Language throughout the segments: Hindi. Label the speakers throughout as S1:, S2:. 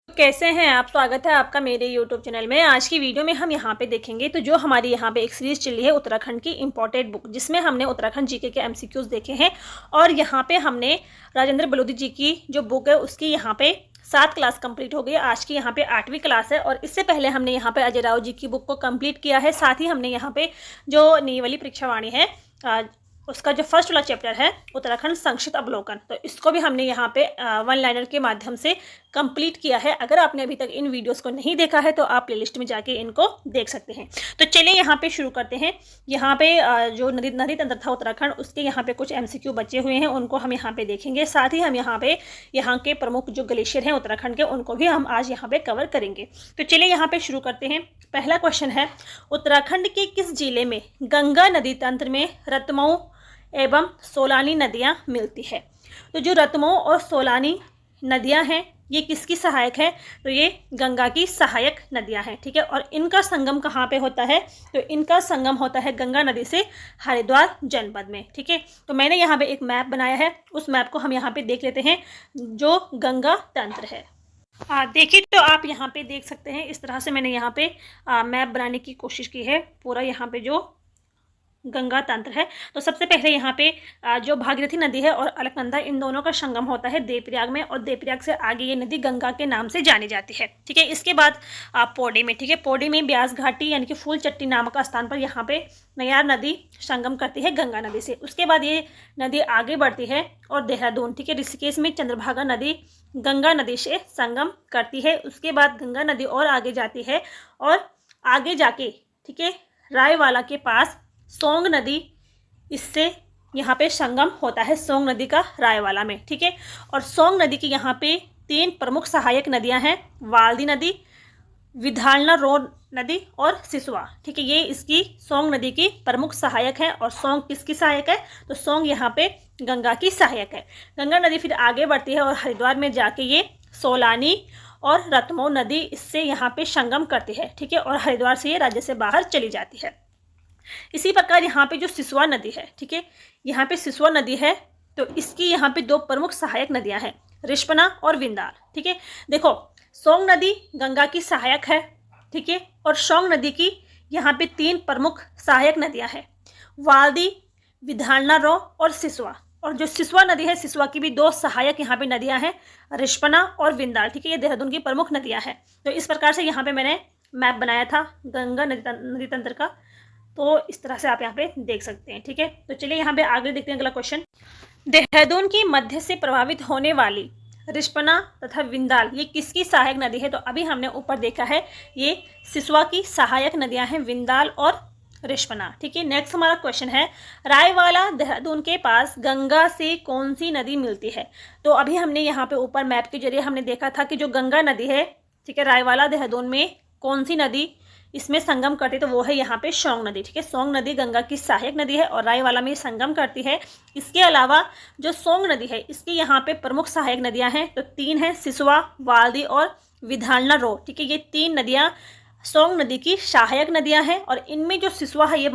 S1: कैसे हैं आप। स्वागत है आपका मेरे YouTube चैनल में। आज की वीडियो में हम यहाँ पे देखेंगे तो जो हमारी यहाँ पे एक सीरीज चली है उत्तराखंड की इम्पोर्टेड बुक, जिसमें हमने उत्तराखंड जीके के MCQs देखे हैं। और यहाँ पे हमने राजेंद्र बलोदी जी की जो बुक है उसकी यहाँ पे 7 क्लास कंप्लीट हो गई। आज की यहाँ पे 8वीं क्लास है। और इससे पहले हमने यहाँ पे अजय राव जी की बुक को कंप्लीट किया है। साथ ही हमने यहाँ पे जो नई वाली परीक्षावाणी है उसका जो फर्स्ट वाला चैप्टर है उत्तराखंड संक्षिप्त अवलोकन, तो इसको भी हमने यहाँ पे वन लाइनर के माध्यम से कंप्लीट किया है। अगर आपने अभी तक इन वीडियोस को नहीं देखा है तो आप प्लेलिस्ट में जाके इनको देख सकते हैं। तो चलिए यहाँ पे शुरू करते हैं। यहाँ पे जो नदी तंत्र था उत्तराखंड उसके यहाँ पे कुछ MCQ बचे हुए हैं, उनको हम यहाँ पे देखेंगे। साथ ही हम यहाँ पे यहाँ के प्रमुख जो ग्लेशियर हैं उत्तराखंड के उनको भी हम आज यहाँ पे कवर करेंगे। तो चलिए यहाँ पे शुरू करते हैं। पहला क्वेश्चन है, उत्तराखंड के किस जिले में गंगा नदी तंत्र में रतमऊ एवं सोलानी नदियाँ मिलती है? तो जो रतमऊ और सोलानी नदियाँ हैं ये किसकी सहायक है? तो ये गंगा की सहायक नदियाँ हैं, ठीक है। और इनका संगम कहाँ पे होता है? तो इनका संगम होता है गंगा नदी से हरिद्वार जनपद में, ठीक है। तो मैंने यहाँ पे एक मैप बनाया है, उस मैप को हम यहाँ पे देख लेते हैं जो गंगा तंत्र है। देखिए, तो आप यहाँ पे देख सकते हैं इस तरह से मैंने यहाँ पे मैप बनाने की कोशिश की है। पूरा यहाँ पे जो गंगा तंत्र है, तो सबसे पहले यहाँ पे जो भागीरथी नदी है और अलकनंदा, इन दोनों का संगम होता है देवप्रयाग में। और देवप्रयाग से आगे ये नदी गंगा के नाम से जानी जाती है, ठीक है। इसके बाद पौड़ी में, ठीक है, पौड़ी में ब्यास घाटी यानी कि फूल चट्टी नामक स्थान पर यहाँ पे नयार नदी संगम करती है गंगा नदी से। उसके बाद ये नदी आगे बढ़ती है और देहरादून, ठीक है, ऋषिकेश में चंद्रभागा नदी गंगा नदी से संगम करती है। उसके बाद गंगा नदी और आगे जाती है और आगे जाके, ठीक है, रायवाला के पास सोंग नदी इससे यहाँ पे संगम होता है, सोंग नदी का रायवाला में, ठीक है। और सोंग नदी की यहाँ पे 3 प्रमुख सहायक नदियाँ हैं, वाल्दी नदी, विधालना रोड नदी और सिसवा, ठीक है। ये इसकी सोंग नदी की प्रमुख सहायक है। और सोंग किसकी सहायक है? तो सोंग यहाँ पे गंगा की सहायक है। गंगा नदी फिर आगे बढ़ती है और हरिद्वार में जाके ये सोलानी और रतमऊ नदी इससे यहाँ पे संगम करती है, ठीक है। और हरिद्वार से ये राज्य से बाहर चली जाती है। इसी प्रकार यहाँ पे जो सिसवा नदी है, ठीक है, यहाँ पे सिसवा नदी है, तो इसकी यहाँ पे 2 प्रमुख सहायक नदियाँ हैं, रिस्पना और विंदार, ठीक है। देखो, सोंग नदी गंगा की सहायक है, ठीक है। और सोंग नदी की यहाँ पे 3 प्रमुख सहायक नदियाँ हैं, वाल्दी, विधालना रो और सिसवा। और जो सिसवा नदी है, सिसवा की भी 2 सहायक यहाँ पे नदियाँ हैं, रिस्पना और विंदार, ठीक है। ये देहरादून की प्रमुख नदियाँ हैं। तो इस प्रकार से यहाँ पे मैंने मैप बनाया था गंगा नदी तंत्र का, तो इस तरह से आप यहाँ पे देख सकते हैं, ठीक है। तो चलिए यहाँ पे आगे देखते हैं अगला क्वेश्चन। देहरादून की मध्य से प्रभावित होने वाली रिस्पना तथा विंदाल ये किसकी सहायक नदी है? तो अभी हमने ऊपर देखा है ये सिसवा की सहायक नदियां हैं, विंदाल और रिस्पना, ठीक है। नेक्स्ट हमारा क्वेश्चन है, रायवाला देहरादून के पास गंगा से कौन सी नदी मिलती है? तो अभी हमने यहाँ पे ऊपर मैप के जरिए हमने देखा था कि जो गंगा नदी है, ठीक है, रायवाला देहरादून में कौन सी नदी इसमें संगम करती, तो वो है यहाँ पे सोंग नदी, ठीक है। सोंग नदी गंगा की सहायक नदी है और रायवाला में संगम करती है। इसके अलावा जो सोंग नदी है इसकी यहाँ पे प्रमुख सहायक नदियाँ हैं, तो 3 हैं, सिसवा, वाल्दी और विधालना रो, ठीक है। ये 3 नदियाँ सोंग नदी की सहायक नदियाँ हैं। और इनमें जो सिसवा है, ये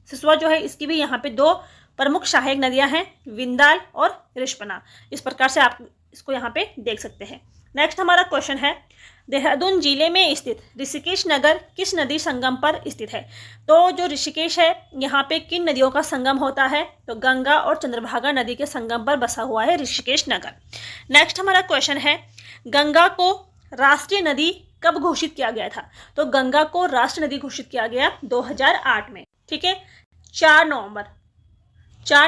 S1: सिसवा जो है इसकी भी यहाँ पे 2 प्रमुख सहायक नदियाँ हैं, विंदाल और रिस्पना। इस प्रकार से आप इसको यहाँ पे देख सकते हैं। नेक्स्ट हमारा क्वेश्चन है, देहरादून जिले में स्थित ऋषिकेश नगर किस नदी संगम पर स्थित है? तो जो ऋषिकेश है यहाँ पे किन नदियों का संगम होता है? तो गंगा और चंद्रभागा नदी के संगम पर बसा हुआ है ऋषिकेश नगर। नेक्स्ट हमारा क्वेश्चन है, गंगा को राष्ट्रीय नदी कब घोषित किया गया था? तो गंगा को राष्ट्रीय नदी घोषित किया गया 2008 में, ठीक है। 4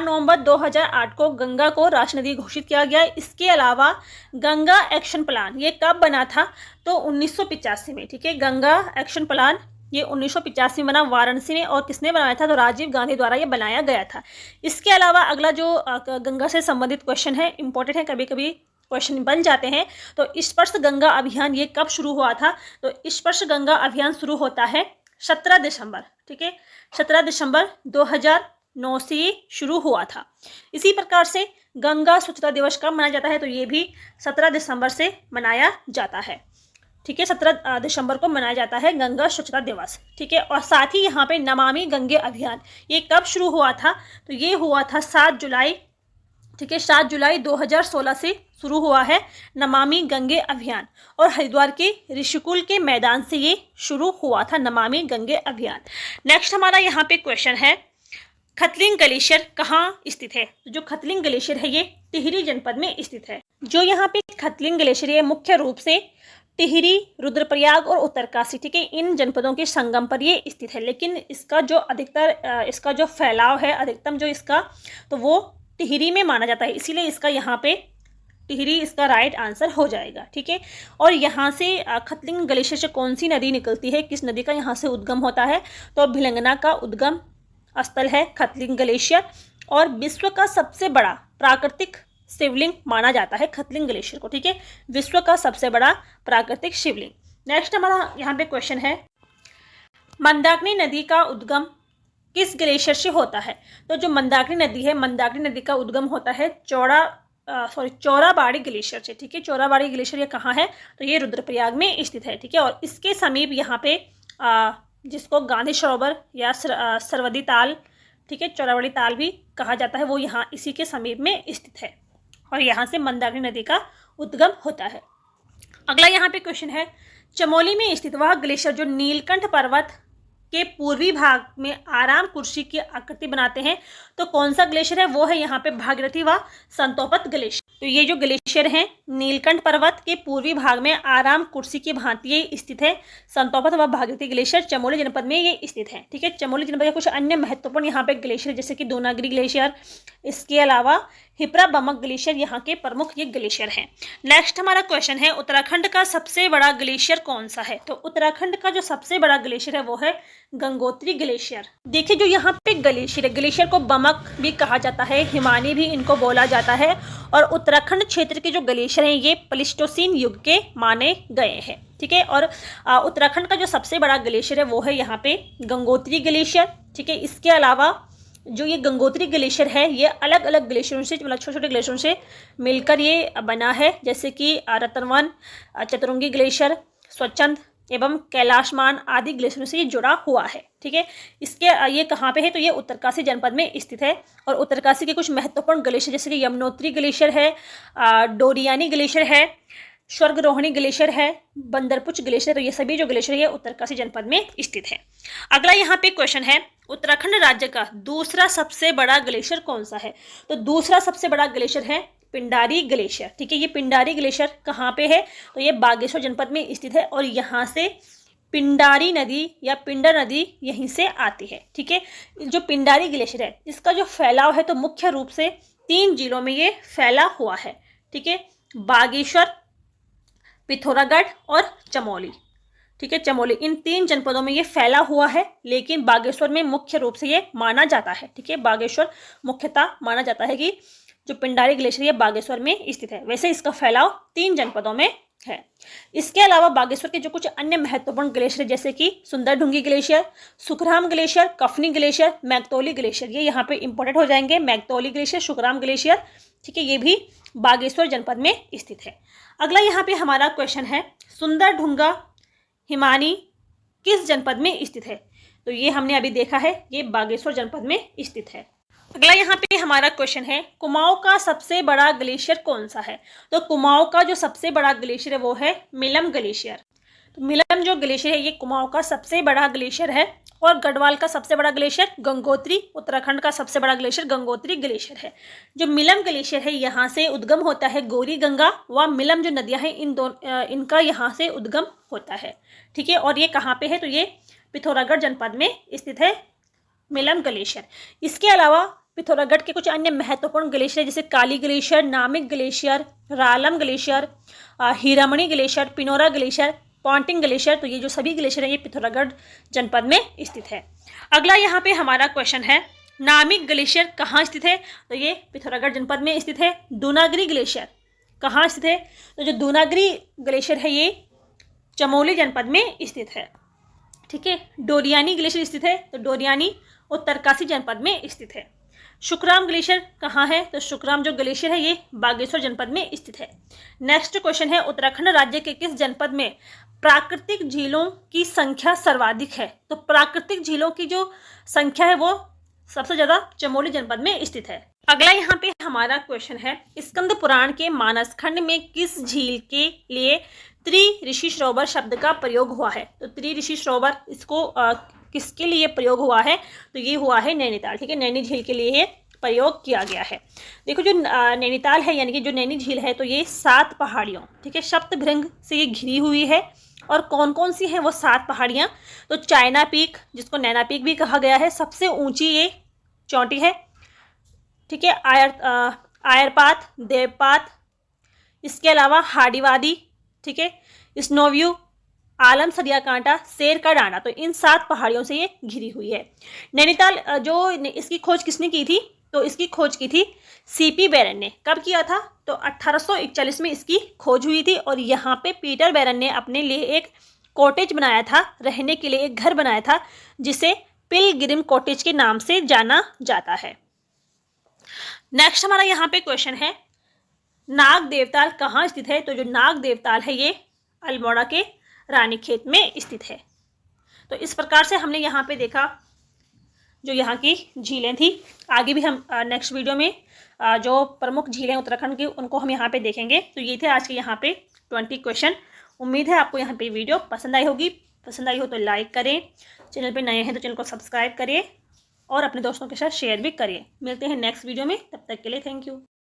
S1: नवंबर 2008 को गंगा को राष्ट्रीय नदी घोषित किया गया। इसके अलावा गंगा एक्शन प्लान ये कब बना था? तो 1985 में, ठीक है। गंगा एक्शन प्लान ये 1985 में बना, वाराणसी में। और किसने बनाया था? तो राजीव गांधी द्वारा ये बनाया गया था। इसके अलावा अगला जो गंगा से संबंधित क्वेश्चन है, इंपॉर्टेंट है, कभी कभी क्वेश्चन बन जाते हैं। तो स्पर्श गंगा अभियान ये कब शुरू हुआ था? तो स्पर्श गंगा अभियान शुरू होता है 17 दिसंबर, ठीक है, 17 दिसंबर 2009 से ये शुरू हुआ था। इसी प्रकार से गंगा स्वच्छता दिवस कब मनाया जाता है? तो ये भी 17 दिसंबर से मनाया जाता है, ठीक है। 17 दिसंबर को मनाया जाता है गंगा स्वच्छता दिवस, ठीक है। और साथ ही यहाँ पे नमामि गंगे अभियान ये कब शुरू हुआ था? तो ये हुआ था 7 जुलाई ठीक है, 7 जुलाई 2016 से शुरू हुआ है नमामि गंगे अभियान, और हरिद्वार के ऋषिकुल के मैदान से ये शुरू हुआ था नमामि गंगे अभियान। नेक्स्ट हमारा यहाँ पे क्वेश्चन है, खतलिंग ग्लेशियर कहाँ स्थित है? तो जो खतलिंग ग्लेशियर है ये टिहरी जनपद में स्थित है। जो यहाँ पे खतलिंग ग्लेशियर है मुख्य रूप से टिहरी, रुद्रप्रयाग और उत्तरकाशी, ठीक है, इन जनपदों के संगम पर ये स्थित है। लेकिन इसका जो अधिकतर इसका जो फैलाव है अधिकतम जो इसका, तो वो टिहरी में माना जाता है, इसीलिए इसका यहाँ पे टिहरी इसका राइट आंसर हो जाएगा। ठीक है, और यहाँ से खतलिंग ग्लेशियर से कौन सी नदी निकलती है, किस नदी का यहाँ से उद्गम होता है? तो भिलंगना का उद्गम स्थल है खतलिंग ग्लेशियर, और विश्व का सबसे बड़ा प्राकृतिक शिवलिंग माना जाता है खतलिंग ग्लेशियर को। ठीक है, विश्व का सबसे बड़ा प्राकृतिक शिवलिंग। नेक्स्ट हमारा यहाँ पे क्वेश्चन है, मंदाकिनी नदी का उद्गम किस ग्लेशियर से होता है? तो जो मंदाकिनी नदी है, मंदाकिनी नदी का उद्गम होता है चौराबाड़ी ग्लेशियर से। ठीक है, चौराबाड़ी ग्लेशियर ये कहाँ है? तो ये रुद्रप्रयाग में स्थित है। ठीक है, और इसके समीप यहाँ पे जिसको गांधी सरोवर या सरवदी ताल, ठीक है, चौराबाड़ी ताल भी कहा जाता है, वो यहाँ इसी के समीप में स्थित है, और यहाँ से मंदाकिनी नदी का उद्गम होता है। अगला यहाँ पे क्वेश्चन है, चमोली में स्थित वह ग्लेशियर जो नीलकंठ पर्वत के पूर्वी भाग में आराम कुर्सी की आकृति बनाते हैं, तो कौन सा ग्लेशियर है? वो है यहाँ पे भागीरथी व संतोपत ग्लेशियर। तो ये जो ग्लेशियर हैं नीलकंठ पर्वत के पूर्वी भाग में आराम कुर्सी की भांति ये स्थित है। संतोपत व भागीरथी ग्लेशियर चमोली जनपद में ये स्थित है। ठीक है, चमोली जनपद के कुछ अन्य महत्वपूर्ण यहाँ पे ग्लेशियर जैसे कि दूनागिरी ग्लेशियर, इसके अलावा हिप्रा बमक ग्लेशियर यहाँ के प्रमुख ये ग्लेशियर हैं। नेक्स्ट हमारा क्वेश्चन है, उत्तराखंड का सबसे बड़ा ग्लेशियर कौन सा है? तो उत्तराखंड का जो सबसे बड़ा ग्लेशियर है वो है गंगोत्री ग्लेशियर। देखिए, जो यहाँ पे ग्लेशियर है, ग्लेशियर को बमक भी कहा जाता है, हिमानी भी इनको बोला जाता है, और उत्तराखंड क्षेत्र के जो ग्लेशियर हैं ये प्लीस्टोसीन युग के माने गए हैं। ठीक है, और उत्तराखंड का जो सबसे बड़ा ग्लेशियर है वो है यहाँ पे गंगोत्री ग्लेशियर। ठीक है, इसके अलावा जो ये गंगोत्री ग्लेशियर है ये अलग अलग ग्लेशियरों से, मतलब छोटे छोटे ग्लेशियरों से मिलकर ये बना है, जैसे कि रतनवन, चतुरंगी ग्लेशियर, स्वच्छंद एवं कैलाशमान आदि ग्लेशियरों से ये जुड़ा हुआ है। ठीक है, इसके ये कहाँ पे है? तो ये उत्तरकाशी जनपद में स्थित है, और उत्तरकाशी के कुछ महत्वपूर्ण ग्लेशियर जैसे कि यमुनोत्री ग्लेशियर है, डोरियानी ग्लेशियर है, स्वर्गरोहिणी ग्लेशियर है, बंदरपुच ग्लेशियर, तो ये सभी जो ग्लेशियर है उत्तरकाशी जनपद में स्थित है। अगला यहाँ पे क्वेश्चन है, उत्तराखंड राज्य का दूसरा सबसे बड़ा ग्लेशियर कौन सा है? तो दूसरा सबसे बड़ा ग्लेशियर है पिंडारी ग्लेशियर। ठीक है, ये पिंडारी ग्लेशियर कहाँ पे है? तो ये बागेश्वर जनपद में स्थित है, और यहाँ से पिंडारी नदी या पिंडर नदी यहीं से आती है। ठीक है, जो पिंडारी ग्लेशियर है इसका जो फैलाव है तो मुख्य रूप से 3 जिलों में ये फैला हुआ है। ठीक है, बागेश्वर, पिथौरागढ़ और चमोली। ठीक है, चमोली, इन 3 जनपदों में ये फैला हुआ है, लेकिन बागेश्वर में मुख्य रूप से ये माना जाता है। ठीक है, बागेश्वर मुख्यतः माना जाता है कि जो पिंडारी ग्लेशियर ये बागेश्वर में स्थित है। वैसे इसका फैलाव 3 जनपदों में है। इसके अलावा बागेश्वर के जो कुछ अन्य महत्वपूर्ण ग्लेशियर जैसे कि Sundardhungi glacier, Sukhram glacier, Kafni glacier, Maiktoli glacier, ये यहाँ पे इंपॉर्टेंट हो जाएंगे। मैगतौली ग्लेशियर, सुखराम ग्लेशियर, ठीक है, ये भी बागेश्वर जनपद में स्थित है। अगला यहाँ पे हमारा क्वेश्चन है, सुंदरढुंगा हिमानी किस जनपद में स्थित है? तो ये हमने अभी देखा है, ये बागेश्वर जनपद में स्थित है। अगला यहाँ पे हमारा क्वेश्चन है, कुमाऊं का सबसे बड़ा ग्लेशियर कौन सा है? तो कुमाऊं का जो सबसे बड़ा ग्लेशियर है वो है मिलम ग्लेशियर। तो मिलम जो ग्लेशियर है ये कुमाऊं का सबसे बड़ा ग्लेशियर है, और गढ़वाल का सबसे बड़ा ग्लेशियर गंगोत्री, उत्तराखंड का सबसे बड़ा ग्लेशियर गंगोत्री ग्लेशियर है। जो मिलम ग्लेशियर है यहाँ से उद्गम होता है गौरी गंगा व मिलम जो नदियाँ हैं इनका यहाँ से उद्गम होता है। ठीक है, और ये कहाँ पे है? तो ये पिथौरागढ़ जनपद में स्थित है मिलम ग्लेशियर। इसके अलावा पिथौरागढ़ के कुछ अन्य महत्वपूर्ण ग्लेशियर जैसे Kali glacier, Namik glacier, Ralam glacier, Hiramani glacier, Pinora glacier, Ponting glacier, तो ये जो सभी ग्लेशियर हैं ये पिथौरागढ़ जनपद में स्थित है। अगला यहाँ पे हमारा क्वेश्चन है, नामिक ग्लेशियर कहाँ स्थित है? तो ये पिथौरागढ़ जनपद में स्थित है। दूनागिरी ग्लेशियर कहाँ स्थित है? तो जो दूनागिरी ग्लेशियर है ये चमोली जनपद में स्थित है। ठीक है, डोरियानी ग्लेशियर स्थित है, तो डोरियानी उत्तरकाशी जनपद में स्थित है। शुक्राम ग्लेशियर कहाँ है? तो शुक्राम जो ग्लेशियर है ये बागेश्वर जनपद में स्थित है। नेक्स्ट क्वेश्चन है, उत्तराखंड राज्य के किस जनपद में प्राकृतिक झीलों की संख्या सर्वाधिक है? तो प्राकृतिक झीलों की जो संख्या है वो सबसे ज़्यादा चमोली जनपद में स्थित है। अगला यहाँ पे हमारा क्वेश्चन है, स्कंद पुराण के मानस खंड में किस झील के लिए त्रि-ऋषि सरोवर शब्द का प्रयोग हुआ है? तो त्रि-ऋषि सरोवर इसको किसके लिए प्रयोग हुआ है? तो ये हुआ है नैनीताल, ठीक है, नैनी झील के लिए ये प्रयोग किया गया है। देखो जो नैनीताल है यानी कि जो नैनी झील है, तो ये 7 पहाड़ियों, ठीक है, सप्तभृंग से ये घिरी हुई है। और कौन कौन सी हैं वो 7 पहाड़ियाँ? तो चाइना पीक, जिसको नैना पीक भी कहा गया है, सबसे ऊंची ये चोटी है, ठीक है, आयरपात, देवपात, इसके अलावा हाडीवादी, ठीक है, स्नोव्यू, आलम सरिया कांटा, शेर का डांडा। तो इन 7 पहाड़ियों से ये घिरी हुई है। नैनीताल जो इसकी खोज किसने की थी? तो इसकी खोज की थी सीपी बैरन ने। कब किया था? तो 1841 में इसकी खोज हुई थी। और यहाँ पे पीटर बैरन ने अपने लिए एक कॉटेज बनाया था, रहने के लिए एक घर बनाया था, जिसे पिलग्रिम कॉटेज के नाम से जाना जाता है। नेक्स्ट हमारा यहाँ पे क्वेश्चन है, नाग देवताल कहाँ स्थित है? तो जो नाग देवताल है ये अल्मोड़ा के रानीखेत में स्थित है। तो इस प्रकार से हमने यहाँ पे देखा जो यहाँ की झीलें थी। आगे भी हम नेक्स्ट वीडियो में जो प्रमुख झीलें उत्तराखंड की उनको हम यहाँ पे देखेंगे। तो ये थे आज के यहाँ पे 20 क्वेश्चन। उम्मीद है आपको यहाँ पे वीडियो पसंद आई होगी। पसंद आई हो तो लाइक करें, चैनल पे नए हैं तो चैनल को सब्सक्राइब करिए और अपने दोस्तों के साथ शेयर भी करिए। मिलते हैं नेक्स्ट वीडियो में, तब तक के लिए थैंक यू।